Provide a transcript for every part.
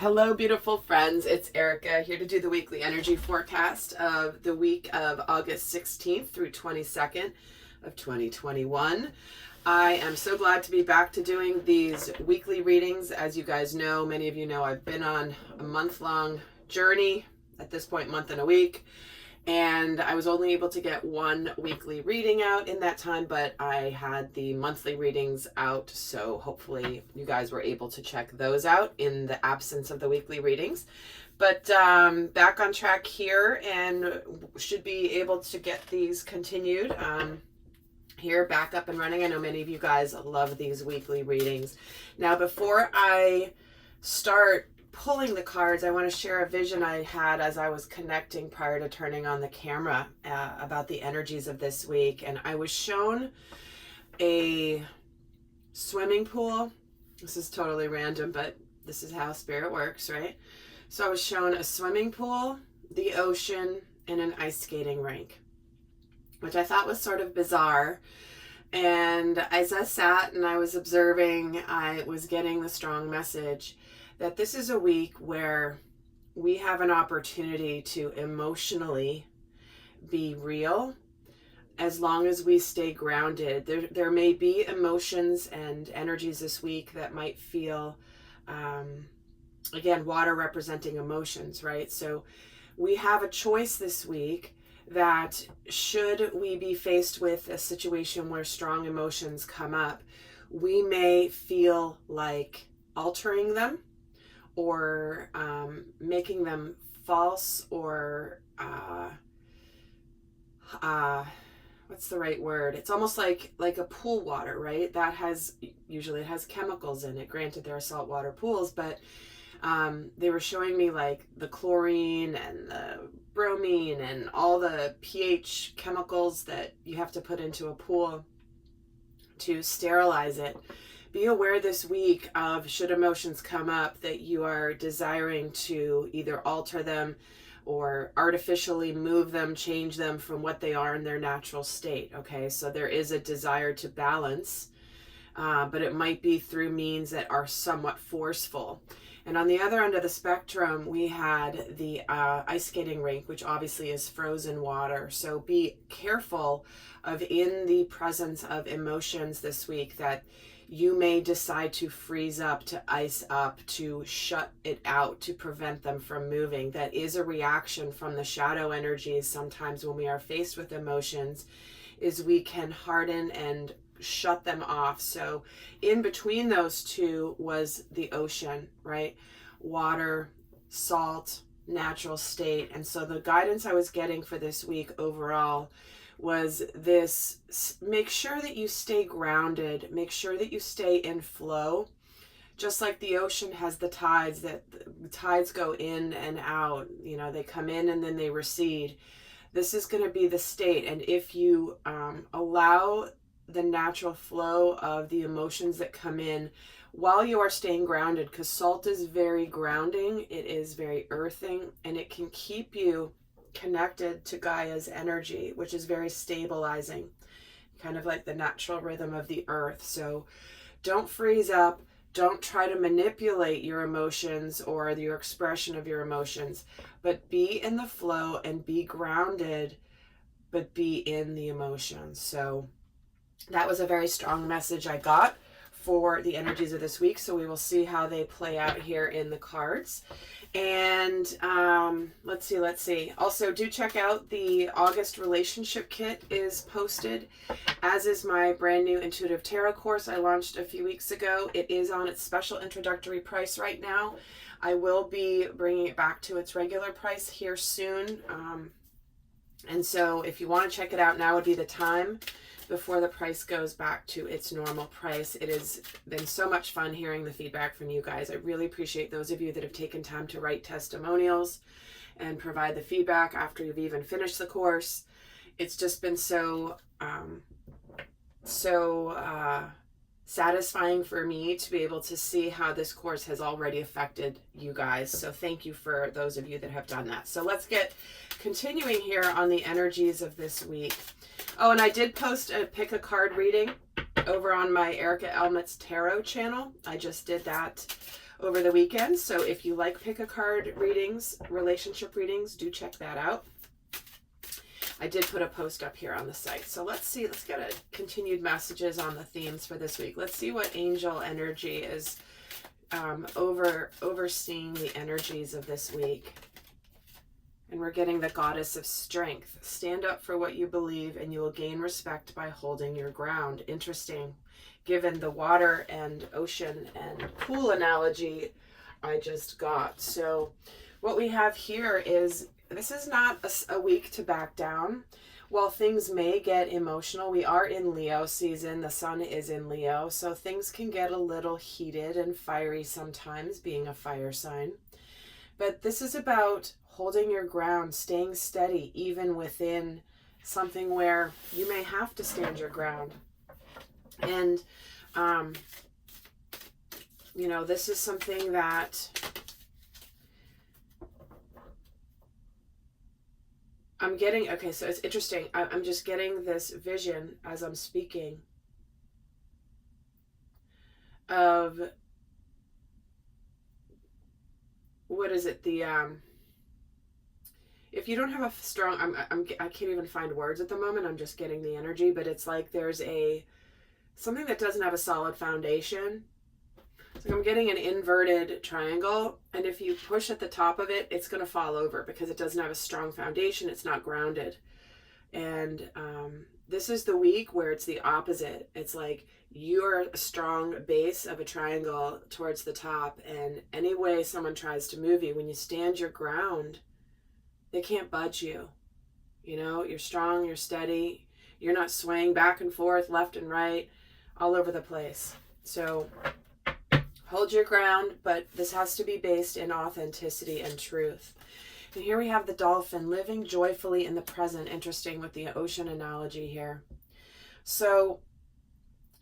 Hello, beautiful friends. It's Erica here to do the weekly energy forecast of the week of August 16th through 22nd of 2021. I am so glad to be back to doing these weekly readings. As you guys know, many of you know, I've been on a month-long journey, at this point, month and a week. And I was only able to get one weekly reading out in that time, but I had the monthly readings out, so hopefully you guys were able to check those out in the absence of the weekly readings. But back on track here and should be able to get these continued here back up and running. I know many of you guys love these weekly readings. Now, before I start pulling the cards, I want to share a vision I had as I was connecting prior to turning on the camera about the energies of this week. And I was shown a swimming pool. This is totally random, but this is how spirit works, right? So I was shown a swimming pool, the ocean, and an ice skating rink, which I thought was sort of bizarre. And as I sat and I was observing, I was getting the strong message that this is a week where we have an opportunity to emotionally be real as long as we stay grounded. There may be emotions and energies this week that might feel, again, water representing emotions, right? So we have a choice this week that should we be faced with a situation where strong emotions come up, we may feel like altering them, or making them false, or what's the right word? It's almost like a pool water, right? That usually it has chemicals in it. Granted, there are saltwater pools, but they were showing me like the chlorine and the bromine and all the pH chemicals that you have to put into a pool to sterilize it. Be aware this week of, should emotions come up, that you are desiring to either alter them or artificially move them, change them from what they are in their natural state, okay? So there is a desire to balance, but it might be through means that are somewhat forceful. And on the other end of the spectrum, we had the ice skating rink, which obviously is frozen water. So be careful of, in the presence of emotions this week, that you may decide to freeze up, to ice up, to shut it out, to prevent them from moving. That is a reaction from the shadow energies. Sometimes when we are faced with emotions, is we can harden and shut them off. So in between those two was the ocean, right? Water, salt, natural state. And so the guidance I was getting for this week overall was this: make sure that you stay grounded, make sure that you stay in flow. Just like the ocean has the tides, that the tides go in and out, you know, they come in and then they recede. This is going to be the state. And if you allow the natural flow of the emotions that come in while you are staying grounded, because salt is very grounding, it is very earthing, and it can keep you connected to Gaia's energy, which is very stabilizing, kind of like the natural rhythm of the earth. So don't freeze up. Don't try to manipulate your emotions or your expression of your emotions, but be in the flow and be grounded, but be in the emotions. So that was a very strong message I got for the energies of this week. So we will see how they play out here in the cards. And let's see. Also, do check out the August relationship kit is posted, as is my brand new intuitive tarot course I launched a few weeks ago. It is on its special introductory price right now. I will be bringing it back to its regular price here soon. And so if you want to check it out, now would be the time before the price goes back to its normal price. It has been so much fun hearing the feedback from you guys. I really appreciate those of you that have taken time to write testimonials and provide the feedback after you've even finished the course. It's just been so satisfying for me to be able to see how this course has already affected you guys. So thank you for those of you that have done that. So let's get continuing here on the energies of this week. Oh, and I did post a pick a card reading over on my Erica Elmet's Tarot channel. I just did that over the weekend. So if you like pick a card readings, relationship readings, do check that out. I did put a post up here on the site. So let's see, let's get a continued messages on the themes for this week. Let's see what angel energy is overseeing the energies of this week. And we're getting the goddess of strength. Stand up for what you believe and you will gain respect by holding your ground. Interesting, given the water and ocean and pool analogy I just got. So what we have here is, this is not a week to back down. While things may get emotional, we are in Leo season. The sun is in Leo, so things can get a little heated and fiery sometimes, being a fire sign. But this is about holding your ground, staying steady, even within something where you may have to stand your ground. And, you know, this is something that I'm getting. Okay, so it's interesting. I'm just getting this vision as I'm speaking of, what is it? The, if you don't have a strong, I can't even find words at the moment. I'm just getting the energy, but it's like there's something that doesn't have a solid foundation. So I'm getting an inverted triangle, and if you push at the top of it, it's going to fall over because it doesn't have a strong foundation. It's not grounded. And this is the week where it's the opposite. It's like you're a strong base of a triangle towards the top, and any way someone tries to move you, when you stand your ground, they can't budge you. You know, you're strong, you're steady, you're not swaying back and forth, left and right, all over the place. So hold your ground, but this has to be based in authenticity and truth. And here we have the dolphin living joyfully in the present. Interesting with the ocean analogy here. So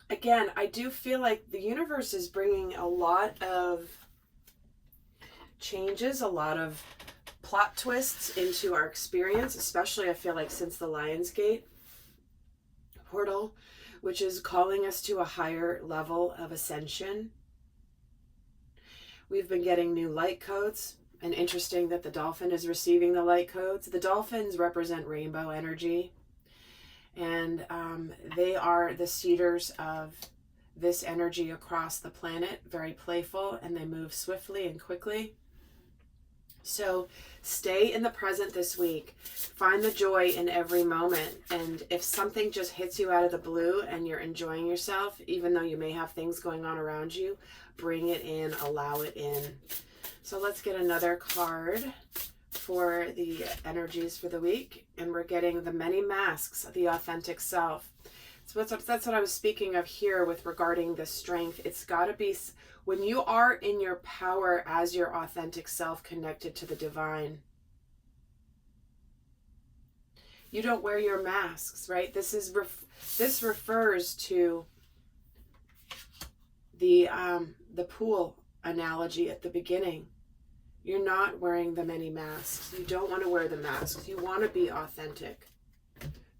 again, I do feel like the universe is bringing a lot of changes, a lot of plot twists into our experience, especially I feel like since the Lionsgate portal, which is calling us to a higher level of ascension. We've been getting new light codes, and interesting that the dolphin is receiving the light codes. The dolphins represent rainbow energy, and they are the seeders of this energy across the planet, very playful, and they move swiftly and quickly. So stay in the present this week. Find the joy in every moment. And if something just hits you out of the blue and you're enjoying yourself, even though you may have things going on around you, bring it in, allow it in. So let's get another card for the energies for the week. And we're getting the many masks of the authentic self. So that's what I was speaking of here with regarding the strength. It's got to be when you are in your power as your authentic self, connected to the divine. You don't wear your masks, right? This refers to the pool analogy at the beginning. You're not wearing the many masks. You don't want to wear the masks. You want to be authentic.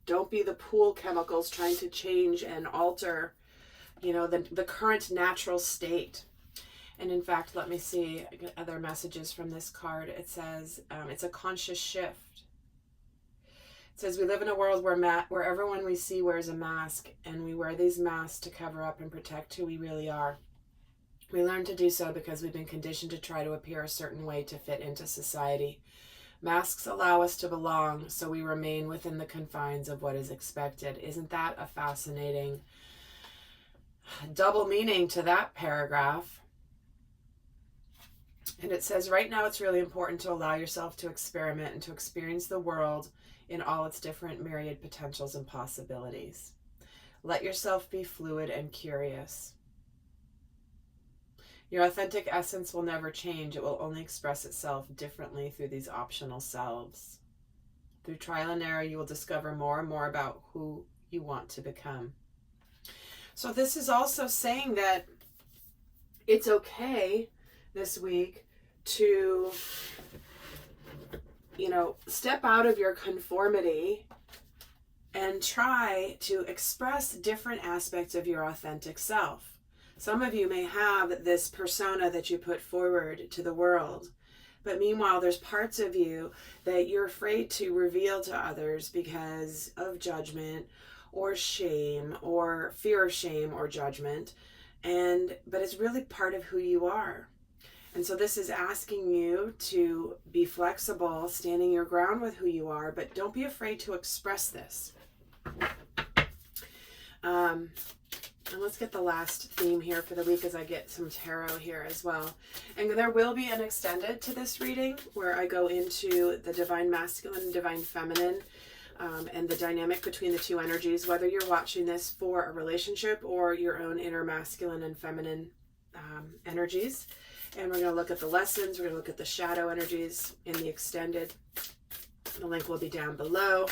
Don't be the pool chemicals trying to change and alter, you know, the current natural state. And in fact, let me see other messages from this card. It says it's a conscious shift. It says we live in a world where everyone we see wears a mask, and we wear these masks to cover up and protect who we really are. We learn to do so because we've been conditioned to try to appear a certain way to fit into society. Masks allow us to belong, so we remain within the confines of what is expected. Isn't that a fascinating double meaning to that paragraph? And it says, right now it's really important to allow yourself to experiment and to experience the world in all its different myriad potentials and possibilities. Let yourself be fluid and curious. Your authentic essence will never change. It will only express itself differently through these optional selves. Through trial and error, you will discover more and more about who you want to become. So this is also saying that it's okay this week to, you know, step out of your conformity and try to express different aspects of your authentic self. Some of you may have this persona that you put forward to the world, but meanwhile, there's parts of you that you're afraid to reveal to others because of judgment or shame or fear of shame or judgment. But it's really part of who you are. And so this is asking you to be flexible, standing your ground with who you are, but don't be afraid to express this. And let's get the last theme here for the week as I get some tarot here as well. And there will be an extended to this reading where I go into the divine masculine and divine feminine, and the dynamic between the two energies, whether you're watching this for a relationship or your own inner masculine and feminine energies. And we're going to look at the lessons. We're going to look at the shadow energies in the extended. The link will be down below.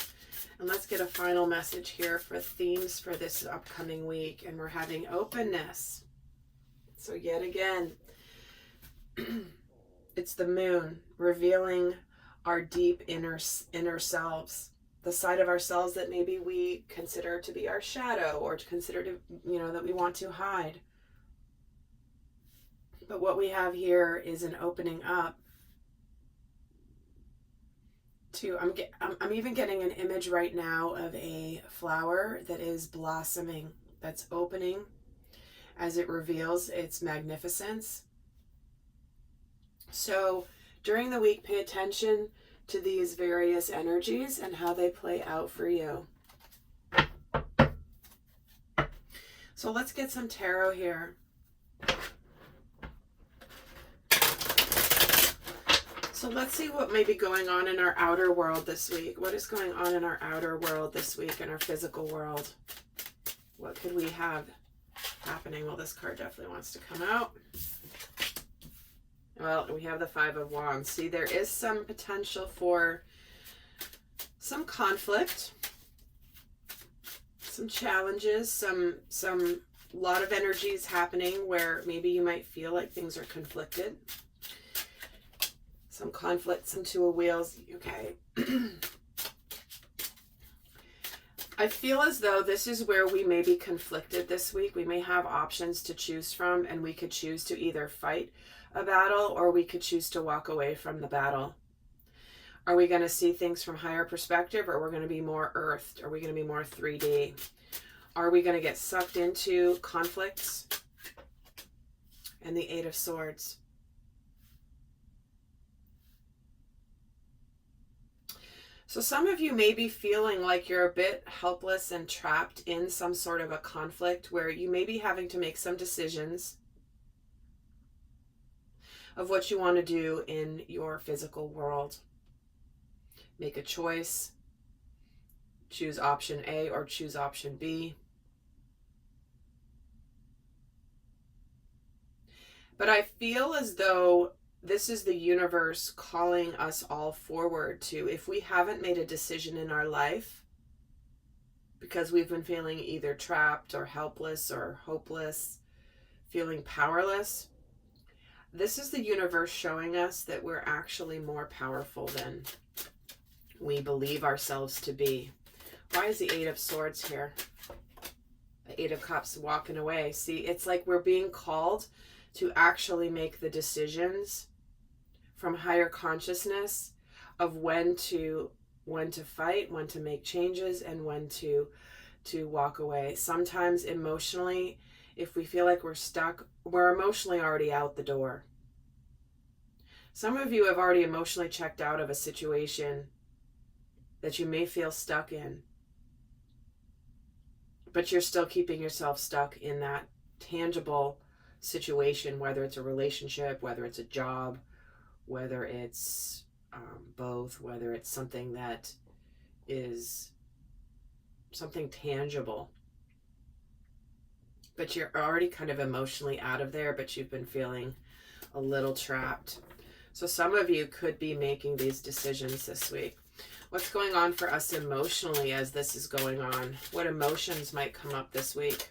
And let's get a final message here for themes for this upcoming week. And we're having openness. So yet again, it's the moon revealing our deep inner selves. The side of ourselves that maybe we consider to be our shadow or to consider to, that we want to hide. But what we have here is an opening up to, I'm even getting an image right now of a flower that is blossoming, that's opening as it reveals its magnificence. So during the week, pay attention to these various energies and how they play out for you. So let's get some tarot here. So let's see what may be going on in our outer world this week. What is going on in our outer world this week, in our physical world? What could we have happening? Well, this card definitely wants to come out. Well, we have the Five of Wands. See, there is some potential for some conflict, some challenges, some lot of energies happening where maybe you might feel like things are conflicted. Some conflict, some Two of Wheels. Okay. I feel as though this is where we may be conflicted this week. We may have options to choose from, and we could choose to either fight a battle or we could choose to walk away from the battle. Are we going to see things from higher perspective, or we're going to be more earthed? Are we going to be more 3D? Are we going to get sucked into conflicts? And the Eight of Swords. So some of you may be feeling like you're a bit helpless and trapped in some sort of a conflict where you may be having to make some decisions of what you want to do in your physical world. Make a choice. Choose option A or choose option B. But I feel as though this is the universe calling us all forward to, if we haven't made a decision in our life because we've been feeling either trapped or helpless or hopeless, feeling powerless, this is the universe showing us that we're actually more powerful than we believe ourselves to be. Why is the Eight of Swords here? The Eight of Cups walking away. See, it's like we're being called to actually make the decisions from higher consciousness of when to fight, when to make changes, and when to walk away. Sometimes emotionally, if we feel like we're stuck, we're emotionally already out the door. Some of you have already emotionally checked out of a situation that you may feel stuck in, but you're still keeping yourself stuck in that tangible situation, whether it's a relationship, whether it's a job, whether it's both, whether it's something that is something tangible. But you're already kind of emotionally out of there, but you've been feeling a little trapped. So some of you could be making these decisions this week. What's going on for us emotionally as this is going on? What emotions might come up this week?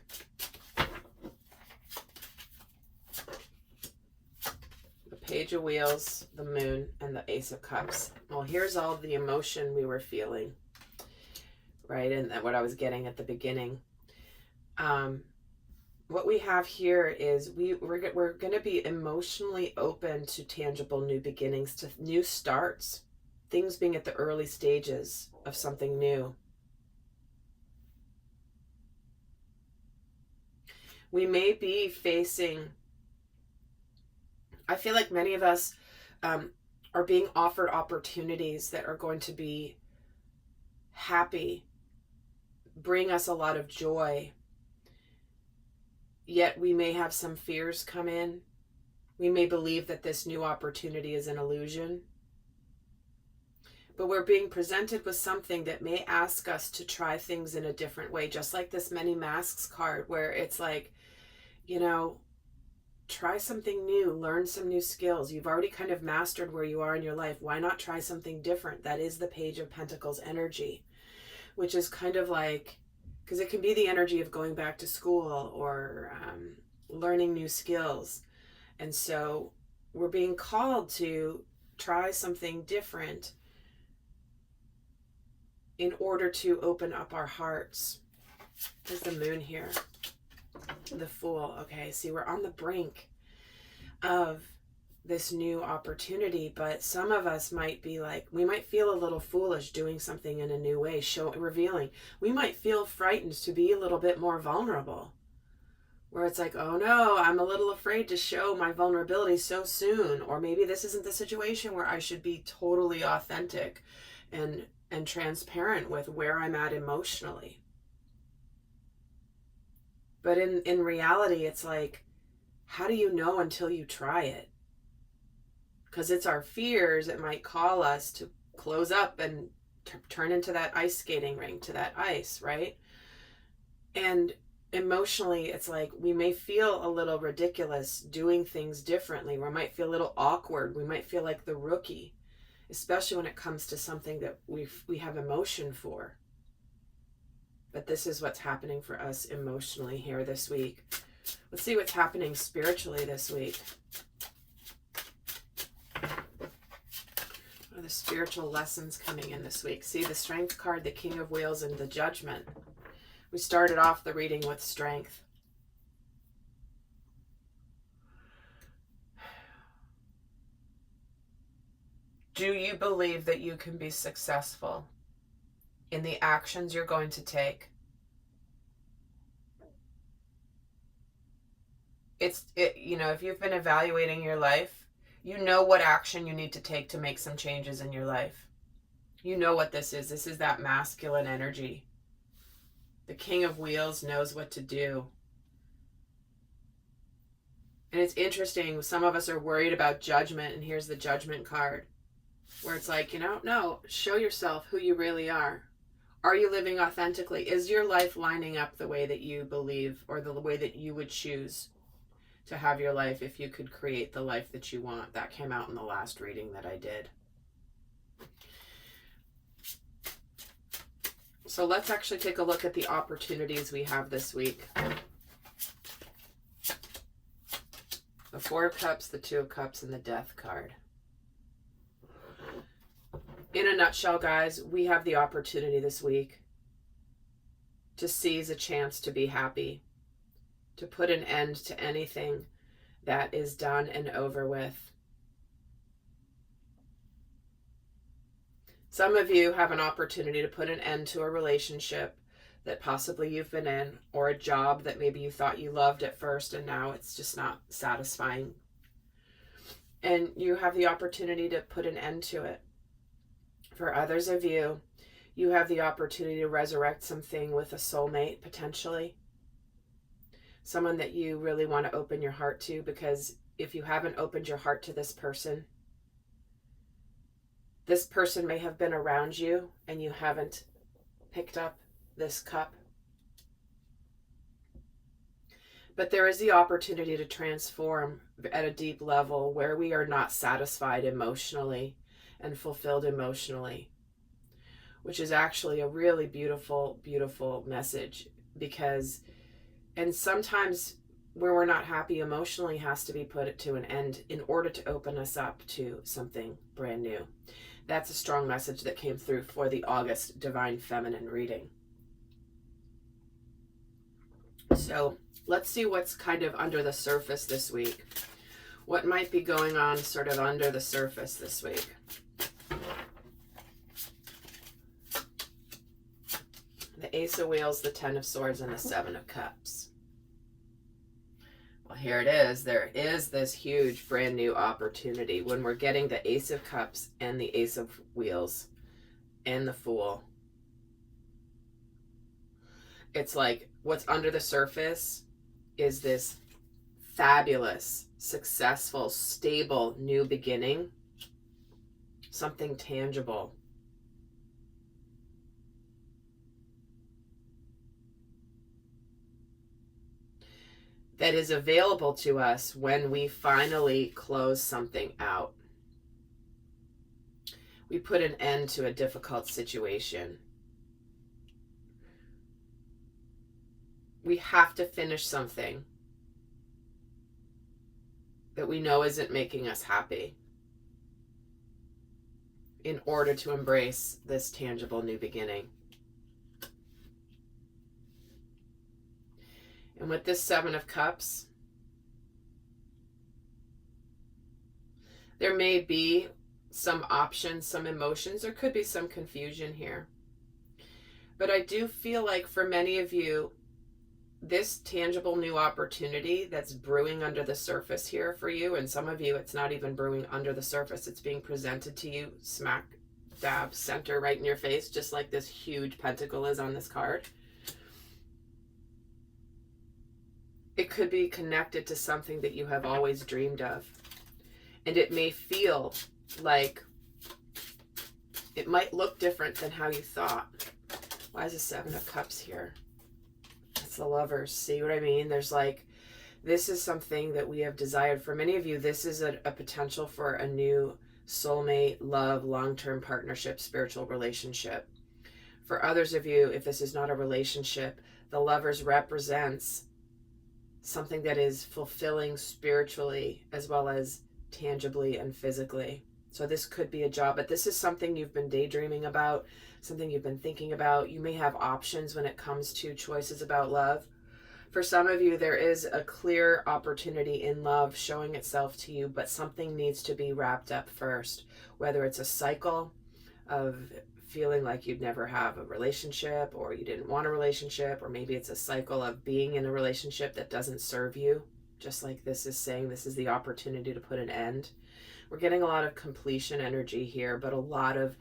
The Page of Wheels, the Moon, and the Ace of Cups. Well, here's all the emotion we were feeling, right? And what I was getting at the beginning. what we have here is we're going to be emotionally open to tangible new beginnings, to new starts, things being at the early stages of something new. We may be facing, I feel like many of us are being offered opportunities that are going to be happy, bring us a lot of joy, yet we may have some fears come in. We may believe that this new opportunity is an illusion. But we're being presented with something that may ask us to try things in a different way, just like this many masks card, where it's like, you know, try something new, learn some new skills. You've already kind of mastered where you are in your life. Why not try something different? That is the Page of Pentacles energy, which is kind of like, because it can be the energy of going back to school or learning new skills. And so we're being called to try something different in order to open up our hearts. There's the moon here. The Fool. Okay, see, we're on the brink of this new opportunity, but some of us might be like, we might feel a little foolish doing something in a new way, revealing. We might feel frightened to be a little bit more vulnerable, where it's like, oh no, I'm a little afraid to show my vulnerability so soon, or maybe this isn't the situation where I should be totally authentic and transparent with where I'm at emotionally. But in reality, it's like, how do you know until you try it? Because it's our fears that might call us to close up and turn into that ice skating rink, to that ice, right? And emotionally, it's like we may feel a little ridiculous doing things differently. We might feel a little awkward. We might feel like the rookie, especially when it comes to something that we have emotion for. But this is what's happening for us emotionally here this week. Let's see what's happening spiritually this week. What are the spiritual lessons coming in this week? See, the Strength card, the King of Wheels, and the Judgment. We started off the reading with Strength. Do you believe that you can be successful in the actions you're going to take? If you've been evaluating your life, you know what action you need to take to make some changes in your life. You know what this is. This is that masculine energy. The King of Wheels knows what to do. And it's interesting, some of us are worried about judgment, and here's the Judgment card, where it's like, no, show yourself who you really are. Are you living authentically? Is your life lining up the way that you believe, or the way that you would choose to have your life if you could create the life that you want? That came out in the last reading that I did. So let's actually take a look at the opportunities we have this week. The Four of Cups, the Two of Cups, and the Death card. In a nutshell, guys, we have the opportunity this week to seize a chance to be happy, to put an end to anything that is done and over with. Some of you have an opportunity to put an end to a relationship that possibly you've been in, or a job that maybe you thought you loved at first and now it's just not satisfying. And you have the opportunity to put an end to it. For others of you, you have the opportunity to resurrect something with a soulmate, potentially. Someone that you really want to open your heart to, because if you haven't opened your heart to this person may have been around you and you haven't picked up this cup. But there is the opportunity to transform at a deep level where we are not satisfied emotionally and fulfilled emotionally, which is actually a really beautiful, beautiful message, because, and sometimes where we're not happy emotionally has to be put to an end in order to open us up to something brand new. That's a strong message that came through for the August Divine Feminine reading. So Let's see what's kind of under the surface this week. What might be going on sort of under the surface this week? The Ace of Wheels, the Ten of Swords, and the Seven of Cups. Well, here it is. There is this huge brand new opportunity when we're getting the Ace of Cups and the Ace of Wheels and the Fool. It's like what's under the surface is this fabulous, successful, stable new beginning. Something tangible. That is available to us when we finally close something out. We put an end to a difficult situation. We have to finish something that we know isn't making us happy in order to embrace this tangible new beginning. And with this Seven of Cups, there may be some options, some emotions. There could be some confusion here. But I do feel like for many of you, this tangible new opportunity that's brewing under the surface here for you, and some of you, it's not even brewing under the surface. It's being presented to you smack dab center right in your face, just like this huge pentacle is on this card. It could be connected to something that you have always dreamed of. And it may feel like it might look different than how you thought. Why is the Seven of Cups here? It's the Lovers. See what I mean? There's like, this is something that we have desired. For many of you, this is a potential for a new soulmate, love, long-term partnership, spiritual relationship. For others of you, if this is not a relationship, the Lovers represents something that is fulfilling spiritually as well as tangibly and physically. So this could be a job, but this is something you've been daydreaming about, something you've been thinking about. You may have options when it comes to choices about love. For some of you, there is a clear opportunity in love showing itself to you, but something needs to be wrapped up first, whether it's a cycle of feeling like you'd never have a relationship, or you didn't want a relationship, or maybe it's a cycle of being in a relationship that doesn't serve you, just like this is saying this is the opportunity to put an end. We're getting a lot of completion energy here, but a lot of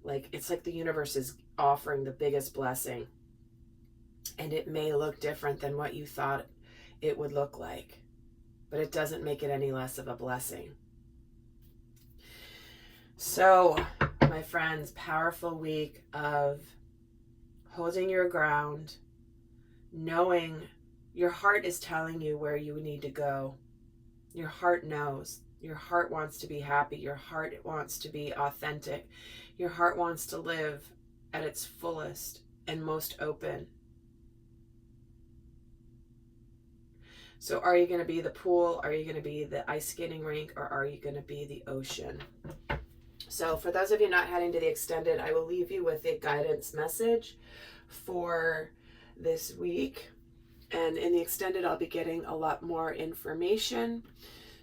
like, it's like the universe is offering the biggest blessing, and it may look different than what you thought it would look like, but it doesn't make it any less of a blessing. So, my friends, powerful week of holding your ground, knowing your heart is telling you where you need to go. Your heart knows. Your heart wants to be happy. Your heart wants to be authentic. Your heart wants to live at its fullest and most open. So are you going to be the pool? Are you going to be the ice skating rink? Or are you going to be the ocean? So for those of you not heading to the extended, I will leave you with a guidance message for this week. And in the extended, I'll be getting a lot more information.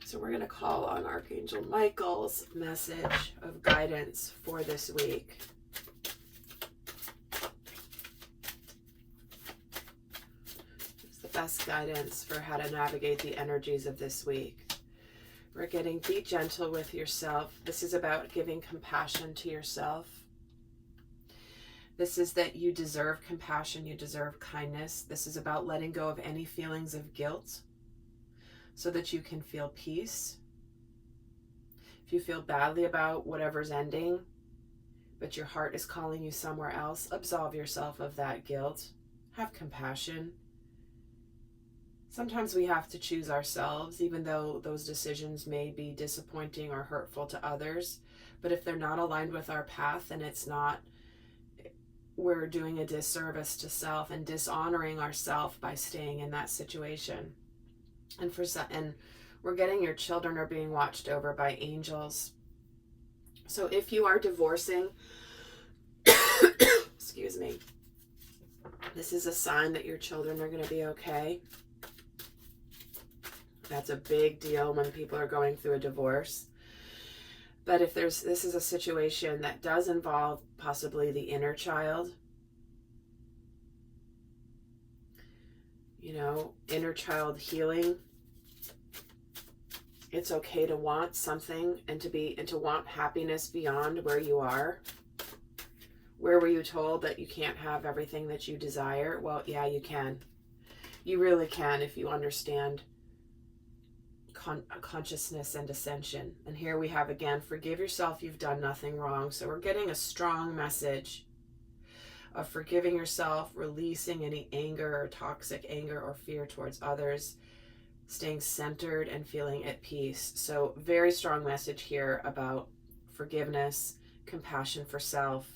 So we're going to call on Archangel Michael's message of guidance for this week. It's the best guidance for how to navigate the energies of this week. We're getting be gentle with yourself. This is about giving compassion to yourself. This is that you deserve compassion, you deserve kindness. This is about letting go of any feelings of guilt so that you can feel peace. If you feel badly about whatever's ending, but your heart is calling you somewhere else, absolve yourself of that guilt. Have compassion. Sometimes we have to choose ourselves, even though those decisions may be disappointing or hurtful to others. But if they're not aligned with our path, and it's not, we're doing a disservice to self and dishonoring ourselves by staying in that situation. And we're getting your children are being watched over by angels. So if you are divorcing, excuse me, this is a sign that your children are going to be okay. That's a big deal when people are going through a divorce. But if this is a situation that does involve possibly the inner child, inner child healing, it's okay to want something and to want happiness beyond where you are. Where were you told that you can't have everything that you desire? Well, yeah, you can. You really can if you understand consciousness and ascension. And here we have again, forgive yourself, you've done nothing wrong. So we're getting a strong message of forgiving yourself, releasing any anger or toxic anger or fear towards others, staying centered and feeling at peace. So very strong message here about forgiveness, compassion for self.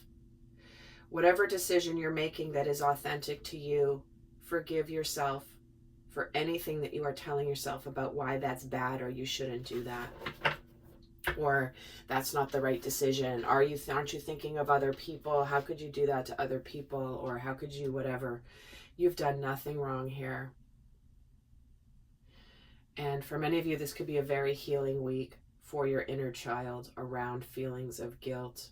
Whatever decision you're making that is authentic to you, forgive yourself for anything that you are telling yourself about why that's bad or you shouldn't do that. Or that's not the right decision. Aren't you thinking of other people? How could you do that to other people? Or how could you whatever? You've done nothing wrong here. And for many of you, this could be a very healing week for your inner child around feelings of guilt,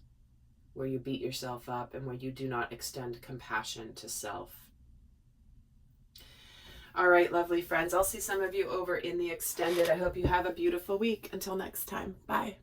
where you beat yourself up and where you do not extend compassion to self. All right, lovely friends. I'll see some of you over in the extended. I hope you have a beautiful week. Until next time. Bye.